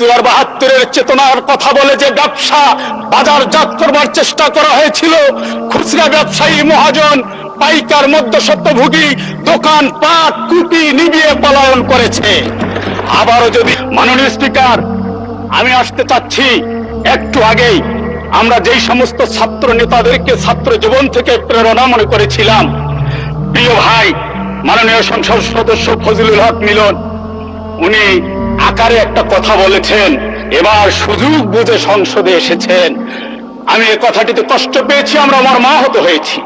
71-72-এর চেতনার কথা বলে যে ব্যবসা বাজারজাত করবার চেষ্টা করা হয়েছিল, খুচরা ব্যবসায়ী মহাজন, পাইকার মধ্যস্বত্বভোগী দোকান পাট কুপি নিবিয়ে পলায়ন করেছে। আবারও যদি মাননীয় স্পিকার, আমি আসতে চাচ্ছি, একটু আগেই আমরা যেই সমস্ত ছাত্র নেতাদেরকে ছাত্র জীবন থেকে প্রেরণা মনে করেছিলাম, প্রিয় ভাই মাননীয় সংসদ সদস্য ফজলুল হক মিলন, উনি আকারে একটা কথা বলেছেন, এবার সুযোগ বুঝে সংসদে এসেছেন। আমি এই কথাটিতে কষ্ট পেয়েছি, আমরা মর্মাহত হয়েছি।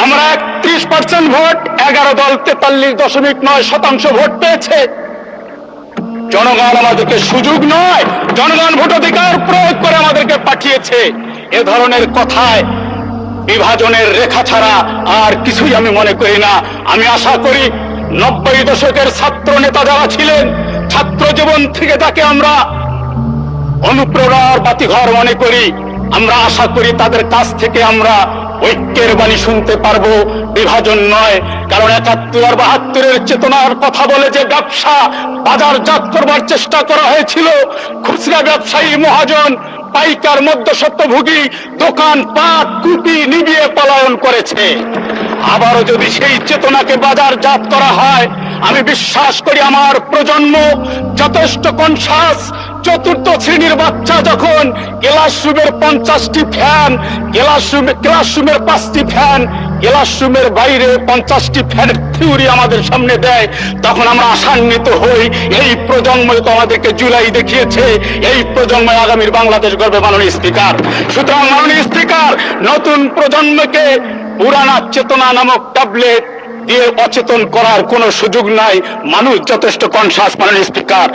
আমরা 31% ভোট, 11 দল 43.9% ভোট পেয়েছে। জনগণ আমাদেরকে সুযোগ নয়, জনগণ ভোটাধিকার প্রয়োগ করে আমাদেরকে পাঠিয়েছে। এ ধরনের কথায় বিভাজনের রেখা ছাড়া আর কিছুই আমি মনে করি না। আমি আশা করি 90 দশকের ছাত্র নেতা যারা ছিলেন, ছাত্র জীবন থেকে যাকে আমরা অনুপ্রেরণার বাতিঘর মনে করি, আমরা আশা করি তাদের কাছ থেকে আমরা ঐক্যের বাণী শুনতে পারবো, বিভাজন নয়। কারণ 71-72-এর চেতনার কথা বলে যে ব্যবসা বাজারজাত করবার চেষ্টা করা হয়েছিল, খুচরা ব্যবসায়ী মহাজন, পাইকার মধ্যস্বত্বভোগী দোকান পাট কুপি নিবিয়ে পলায়ন করেছে। আবারও যদি সেই চেতনাকে বাজারজাত করা হয়, আমি বিশ্বাস করি আমার প্রজন্ম যথেষ্ট কনসাস। চতুর্থ শ্রেণীর বাচ্চা যখন ক্লাসরুমের 50টি ফ্যান, ক্লাসরুমের 5টি ফ্যান, ক্লাসরুমের বাইরে 50টি ফ্যানের থিওরি আমাদের সামনে দেয়, তখন আমরা আশান্বিত হই। এই প্রজন্মই তো আমাদেরকে জুলাই দেখিয়েছে, এই প্রজন্মই আগামীর বাংলাদেশ গড়বে মাননীয় স্পিকার। সুতরাং মাননীয় স্পিকার, নতুন প্রজন্মকে পুরানা চেতনা নামক ট্যাবলেট দিয়ে অচেতন করার কোনো সুযোগ নাই। মানুষ যথেষ্ট কনসাস মাননীয় স্পিকার।